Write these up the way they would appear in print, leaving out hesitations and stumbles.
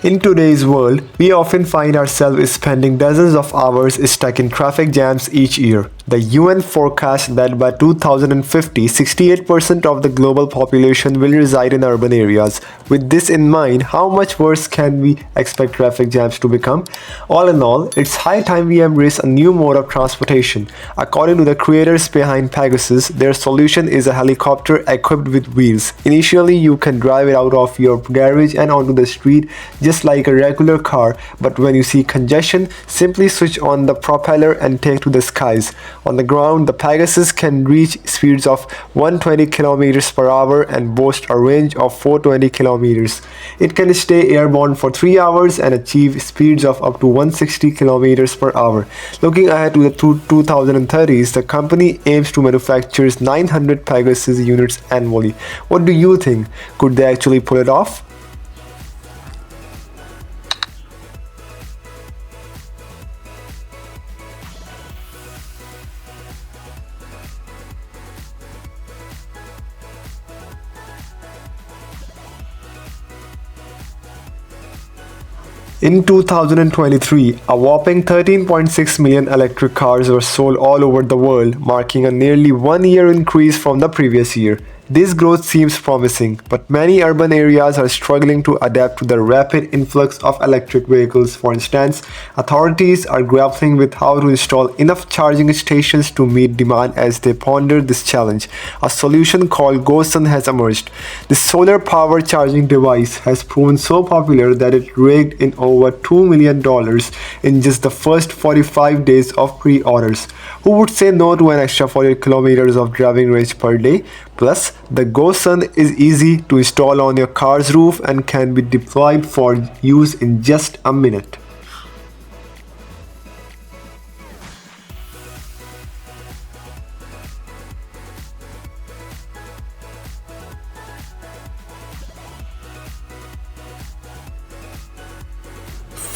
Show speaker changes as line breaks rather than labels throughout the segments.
In today's world, we often find ourselves spending dozens of hours stuck in traffic jams each year. The UN forecasts that by 2050, 68% of the global population will reside in urban areas. With this in mind, how much worse can we expect traffic jams to become? All in all, it's high time we embrace a new mode of transportation. According to the creators behind Pegasus, their solution is a helicopter equipped with wheels. Initially, you can drive it out of your garage and onto the street just like a regular car, but when you see congestion, simply switch on the propeller and take to the skies. On the ground, the Pegasus can reach speeds of 120 kilometers per hour and boast a range of 420 kilometers. It can stay airborne for 3 hours and achieve speeds of up to 160 kilometers per hour. Looking ahead to the 2030s, the company aims to manufacture 900 Pegasus units annually. What do you think? Could they actually pull it off? In 2023, a whopping 13.6 million electric cars were sold all over the world, marking a nearly 1 year increase from the previous year. This growth seems promising, but many urban areas are struggling to adapt to the rapid influx of electric vehicles. For instance, authorities are grappling with how to install enough charging stations to meet demand as they ponder this challenge. A solution called GoSun has emerged. This solar-powered charging device has proven so popular that it raked in over $2 million in just the first 45 days of pre-orders. Who would say no to an extra 40 kilometers of driving range per day? Plus, the GoSun is easy to install on your car's roof and can be deployed for use in just a minute.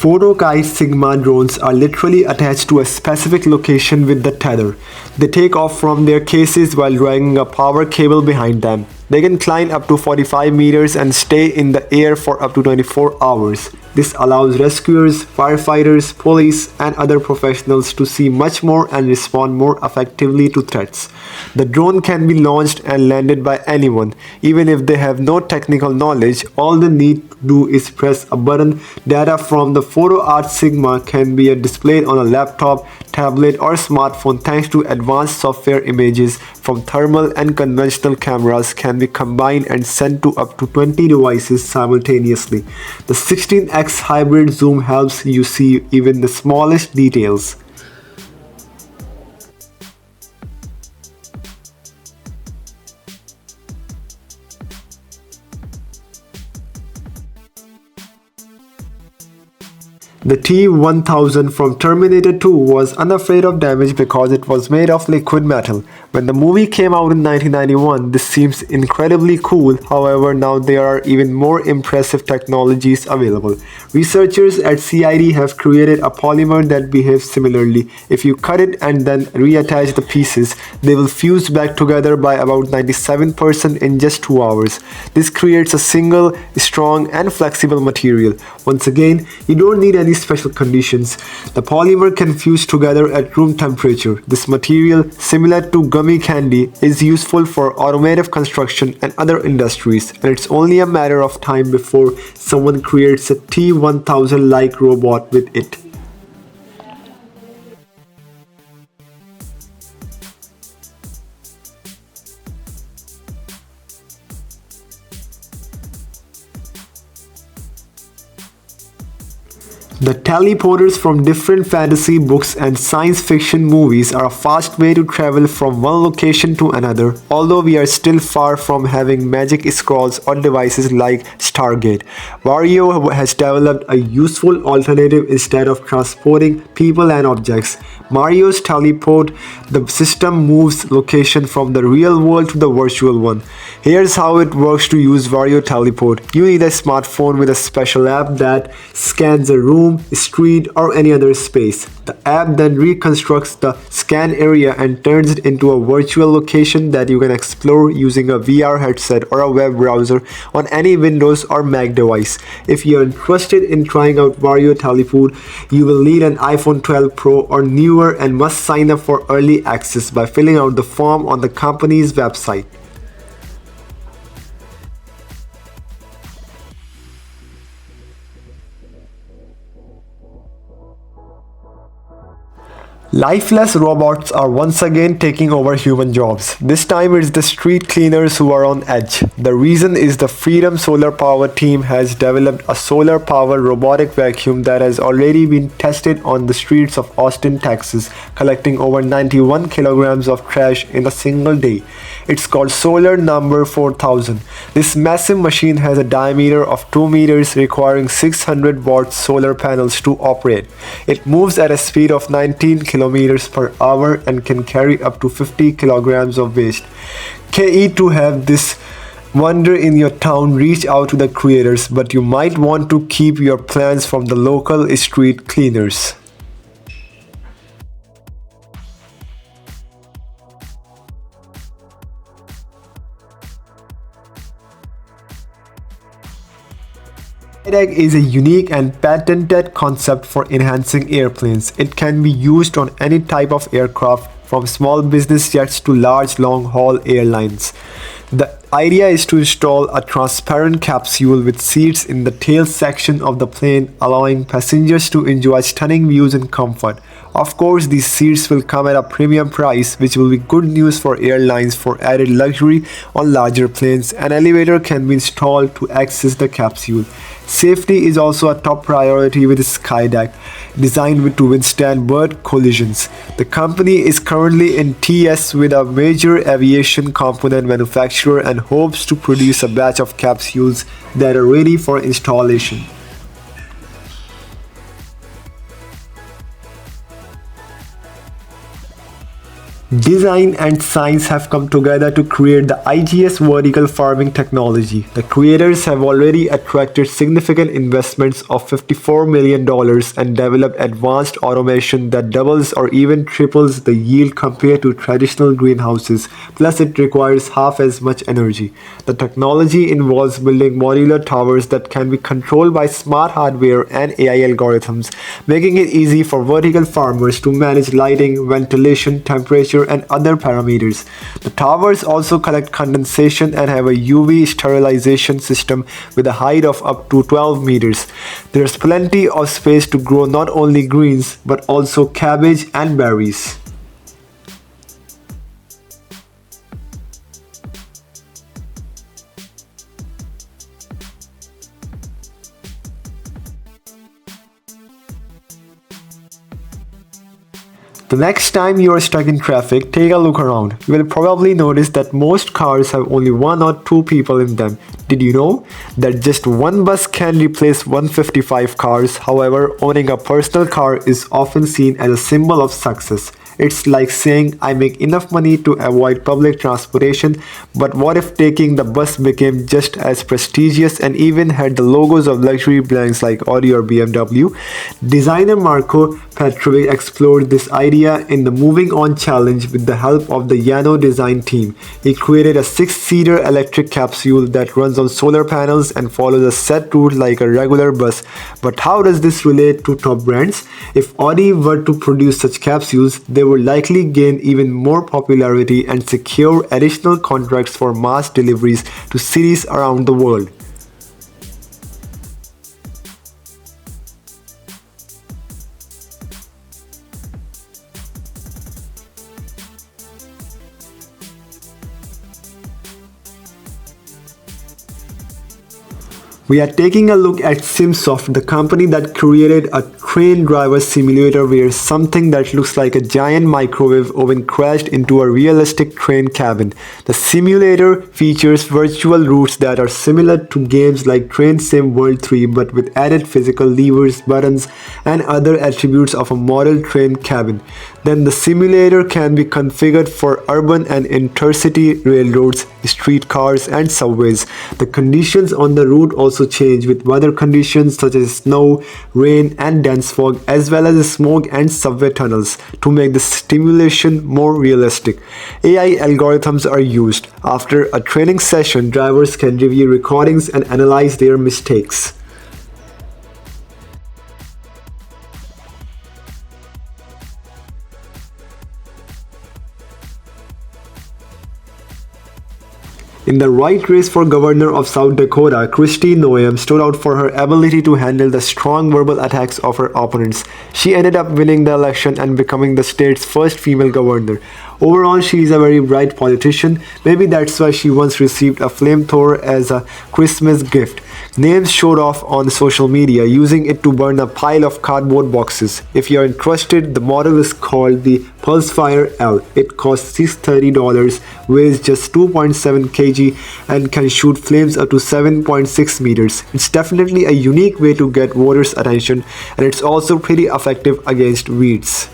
Photokite Sigma drones are literally attached to a specific location with the tether. They take off from their cases while dragging a power cable behind them. They can climb up to 45 meters and stay in the air for up to 24 hours. This allows rescuers, firefighters, police, and other professionals to see much more and respond more effectively to threats. The drone can be launched and landed by anyone, even if they have no technical knowledge. All they need to do is press a button. Data from the PhotoArt Sigma can be displayed on a laptop, tablet, or smartphone thanks to advanced software. Images from thermal and conventional cameras can be combined and sent to up to 20 devices simultaneously. The 16x hybrid zoom helps you see even the smallest details. The T-1000 from Terminator 2 was unafraid of damage because it was made of liquid metal. When the movie came out in 1991, this seems incredibly cool. However, now there are even more impressive technologies available. Researchers at CID have created a polymer that behaves similarly. If you cut it and then reattach the pieces, they will fuse back together by about 97% in just 2 hours. This creates a single, strong, and flexible material. Once again, you don't need any special conditions. The polymer can fuse together at room temperature. This material, similar to gummy candy, is useful for automotive construction and other industries, and it's only a matter of time before someone creates a T-1000-like robot with it. The teleporters from different fantasy books and science fiction movies are a fast way to travel from one location to another, although we are still far from having magic scrolls or devices like Stargate. Wario has developed a useful alternative instead of transporting people and objects. Mario's teleport, the system moves location from the real world to the virtual one. Here's how it works to use Wario Teleport. You need a smartphone with a special app that scans a room room, street, or any other space. The app then reconstructs the scan area and turns it into a virtual location that you can explore using a VR headset or a web browser on any Windows or Mac device. If you're interested in trying out Vario Telefood, you will need an iPhone 12 Pro or newer and must sign up for early access by filling out the form on the company's website. Lifeless robots are once again taking over human jobs. This time it's the street cleaners who are on edge. The reason is the Freedom Solar Power team has developed a solar powered robotic vacuum that has already been tested on the streets of Austin, Texas, collecting over 91 kilograms of trash in a single day. It's called Solar Number 4000. This massive machine has a diameter of 2 meters, requiring 600 watt solar panels to operate. It moves at a speed of 19 kilometers per hour and can carry up to 50 kilograms of waste. KE to have this wonder in your town, reach out to the creators, but you might want to keep your plans from the local street cleaners. Egg is a unique and patented concept for enhancing airplanes. It can be used on any type of aircraft, from small business jets to large long-haul airlines. The idea is to install a transparent capsule with seats in the tail section of the plane, allowing passengers to enjoy stunning views in comfort. Of course, these seats will come at a premium price, which will be good news for airlines. For added luxury on larger planes, an elevator can be installed to access the capsule. Safety is also a top priority with Skydeck, designed to withstand bird collisions. The company is currently in TS with a major aviation component manufacturer and hopes to produce a batch of capsules that are ready for installation. Design and science have come together to create the IGS vertical farming technology. The creators have already attracted significant investments of $54 million and developed advanced automation that doubles or even triples the yield compared to traditional greenhouses. Plus, it requires half as much energy. The technology involves building modular towers that can be controlled by smart hardware and AI algorithms, making it easy for vertical farmers to manage lighting, ventilation, temperature, and other parameters. The towers also collect condensation and have a UV sterilization system with a height of up to 12 meters. There's plenty of space to grow not only greens but also cabbage and berries. The next time you are stuck in traffic, take a look around. You will probably notice that most cars have only one or two people in them. Did you know that just one bus can replace 155 cars? However, owning a personal car is often seen as a symbol of success. It's like saying, I make enough money to avoid public transportation, but what if taking the bus became just as prestigious and even had the logos of luxury brands like Audi or BMW? Designer Marco Petrovic explored this idea in the Moving On Challenge with the help of the Yano design team. He created a 6-seater electric capsule that runs on solar panels and follows a set route like a regular bus. But how does this relate to top brands? If Audi were to produce such capsules, they would likely gain even more popularity and secure additional contracts for mass deliveries to cities around the world. We are taking a look at Simsoft, the company that created a Train Driver Simulator, where something that looks like a giant microwave oven crashed into a realistic train cabin. The simulator features virtual routes that are similar to games like Train Sim World 3 but with added physical levers, buttons, and other attributes of a model train cabin. Then the simulator can be configured for urban and intercity railroads, streetcars, and subways. The conditions on the route also change with weather conditions such as snow, rain, and dense fog, as well as smoke and subway tunnels to make the stimulation more realistic. AI algorithms are used. After a training session, drivers can review recordings and analyze their mistakes. In the right race for governor of South Dakota, Kristi Noem stood out for her ability to handle the strong verbal attacks of her opponents. She ended up winning the election and becoming the state's first female governor. Overall, she is a very bright politician. Maybe that's why she once received a flamethrower as a Christmas gift. Names showed off on social media, using it to burn a pile of cardboard boxes. If you're interested, the model is called the Pulsefire L. It costs $630, weighs just 2.7 kg, and can shoot flames up to 7.6 meters. It's definitely a unique way to get voters' attention, and it's also pretty effective against weeds.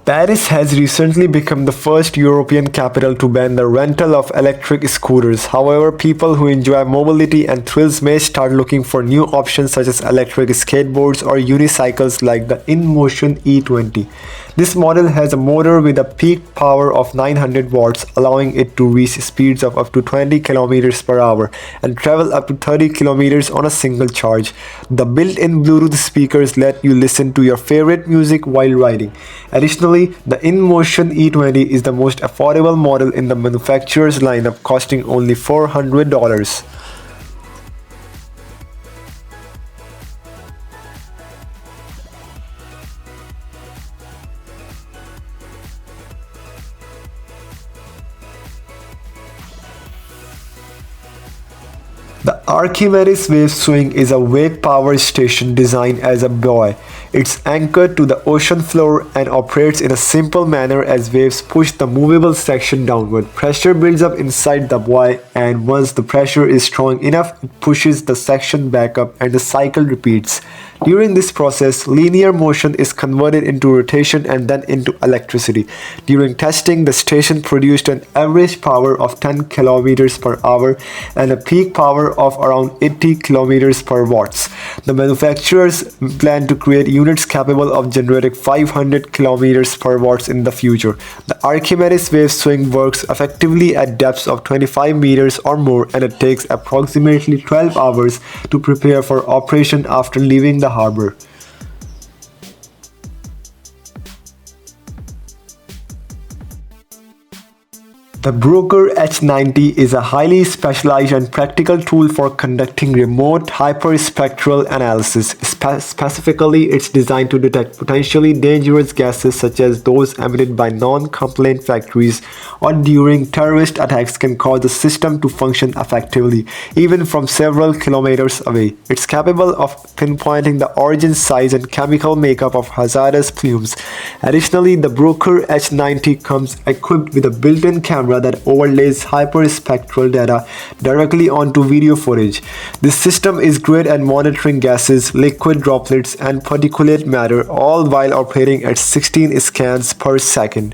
Paris has recently become the first European capital to ban the rental of electric scooters. However, people who enjoy mobility and thrills may start looking for new options such as electric skateboards or unicycles like the InMotion E20. This model has a motor with a peak power of 900 watts, allowing it to reach speeds of up to 20 kilometers per hour and travel up to 30 kilometers on a single charge. The built-in Bluetooth speakers let you listen to your favorite music while riding. Additionally, the InMotion E20 is the most affordable model in the manufacturer's lineup, costing only $400. The Archimedes wave swing is a wake power station designed as a buoy. It's anchored to the ocean floor and operates in a simple manner as waves push the movable section downward. Pressure builds up inside the buoy, and once the pressure is strong enough, it pushes the section back up and the cycle repeats. During this process, linear motion is converted into rotation and then into electricity. During testing, the station produced an average power of 10 kilometers per hour and a peak power of around 80 kilometers per watts. The manufacturers plan to create units capable of generating 500 kilometers per watts in the future. The Archimedes wave swing works effectively at depths of 25 meters or more, and it takes approximately 12 hours to prepare for operation after leaving the harbor. The Broker H90 is a highly specialized and practical tool for conducting remote hyperspectral analysis. Specifically, it's designed to detect potentially dangerous gases such as those emitted by non-compliant factories or during terrorist attacks can cause the system to function effectively, even from several kilometers away. It's capable of pinpointing the origin, size, and chemical makeup of hazardous fumes. Additionally, the Broker H90 comes equipped with a built-in camera that overlays hyperspectral data directly onto video footage. This system is great at monitoring gases, liquid droplets, and particulate matter, all while operating at 16 scans per second.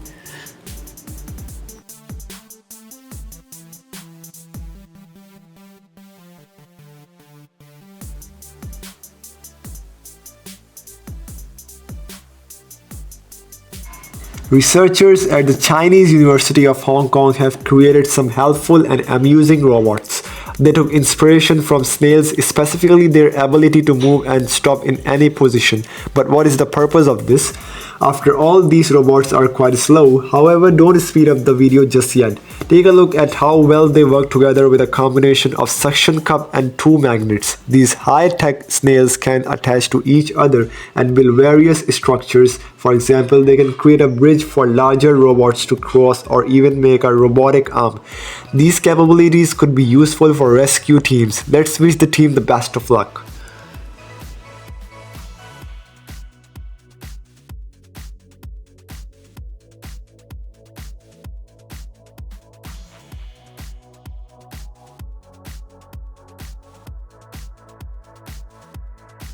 Researchers at the Chinese University of Hong Kong have created some helpful and amusing robots. They took inspiration from snails, specifically their ability to move and stop in any position. But what is the purpose of this? After all, these robots are quite slow, however don't speed up the video just yet. Take a look at how well they work together with a combination of suction cup and two magnets. These high-tech snails can attach to each other and build various structures. For example, they can create a bridge for larger robots to cross or even make a robotic arm. These capabilities could be useful for rescue teams. Let's wish the team the best of luck.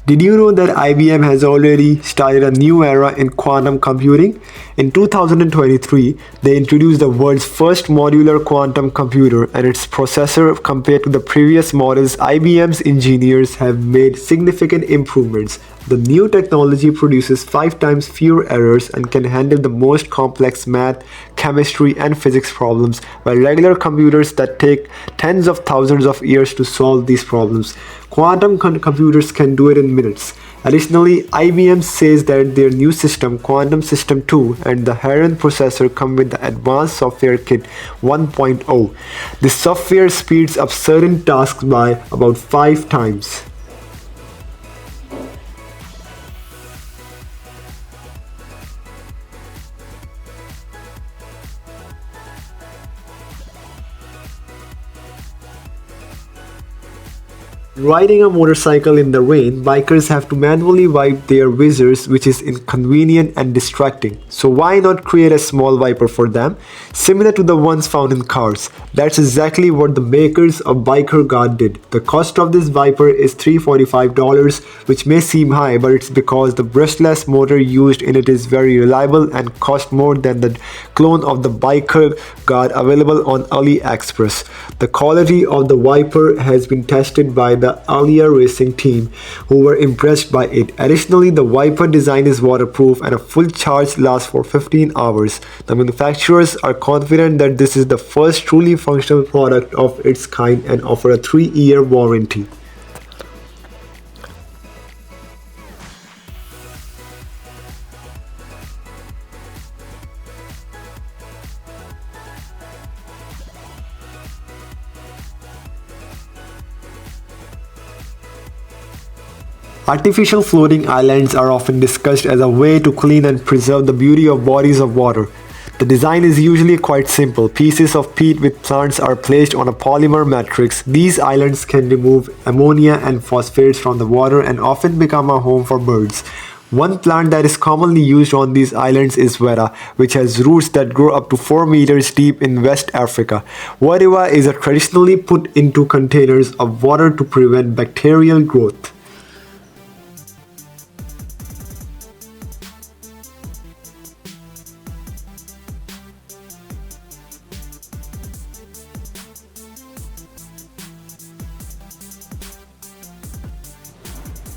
Did you know that IBM has already started a new era in quantum computing? In 2023, they introduced the world's first modular quantum computer and its processor. Compared to the previous models, IBM's engineers have made significant improvements. The new technology produces 5 times fewer errors and can handle the most complex math, chemistry, and physics problems, while regular computers that take tens of thousands of years to solve these problems. Quantum computers can do it in minutes. Additionally, IBM says that their new system, Quantum System 2, and the Heron processor come with the Advanced Software Kit 1.0. This software speeds up certain tasks by about 5 times. Riding a motorcycle in the rain, bikers have to manually wipe their visors, which is inconvenient and distracting. So why not create a small wiper for them, similar to the ones found in cars? That's exactly what the makers of Biker Guard did. The cost of this wiper is $345, which may seem high, but it's because the brushless motor used in it is very reliable and cost more than the clone of the Biker Guard available on AliExpress. The quality of the wiper has been tested by the Alia racing team, who were impressed by it. Additionally, the wiper design is waterproof and a full charge lasts for 15 hours. The manufacturers are confident that this is the first truly functional product of its kind and offer a 3-year warranty. Artificial floating islands are often discussed as a way to clean and preserve the beauty of bodies of water. The design is usually quite simple. Pieces of peat with plants are placed on a polymer matrix. These islands can remove ammonia and phosphates from the water and often become a home for birds. One plant that is commonly used on these islands is vera, which has roots that grow up to 4 meters deep in West Africa. Vera is traditionally put into containers of water to prevent bacterial growth.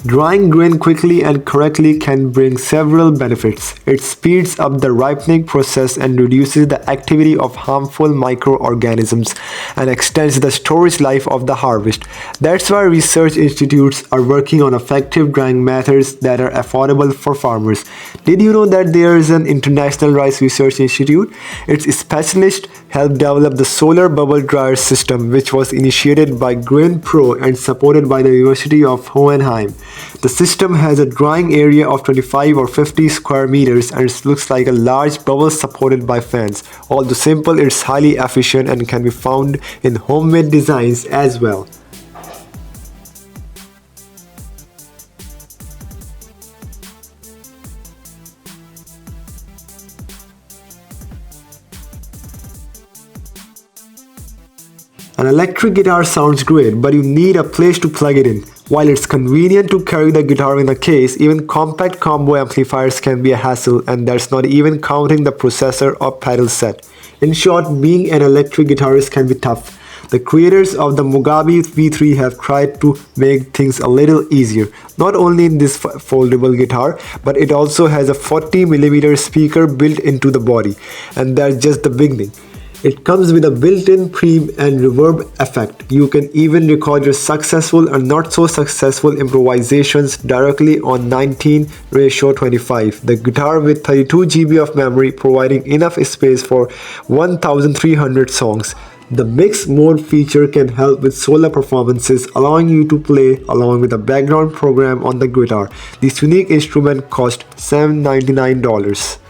Drying grain quickly and correctly can bring several benefits. It speeds up the ripening process and reduces the activity of harmful microorganisms and extends the storage life of the harvest. That's why research institutes are working on effective drying methods that are affordable for farmers. Did you know that there is an International Rice Research Institute? Its specialists helped develop the solar bubble dryer system, which was initiated by GrainPro and supported by the University of Hohenheim. The system has a drying area of 25 or 50 square meters and it looks like a large bubble supported by fans. Although simple, it's highly efficient and can be found in homemade designs as well. An electric guitar sounds great, but you need a place to plug it in. While it's convenient to carry the guitar in a case, even compact combo amplifiers can be a hassle, and that's not even counting the processor or pedal set. In short, being an electric guitarist can be tough. The creators of the Mugabe V3 have tried to make things a little easier. Not only in this foldable guitar, but it also has a 40mm speaker built into the body, and that's just the beginning. It comes with a built-in pre- and reverb effect. You can even record your successful and not so successful improvisations directly on 19:25. The guitar with 32 GB of memory, providing enough space for 1,300 songs. The mix mode feature can help with solo performances, allowing you to play along with a background program on the guitar. This unique instrument cost $799.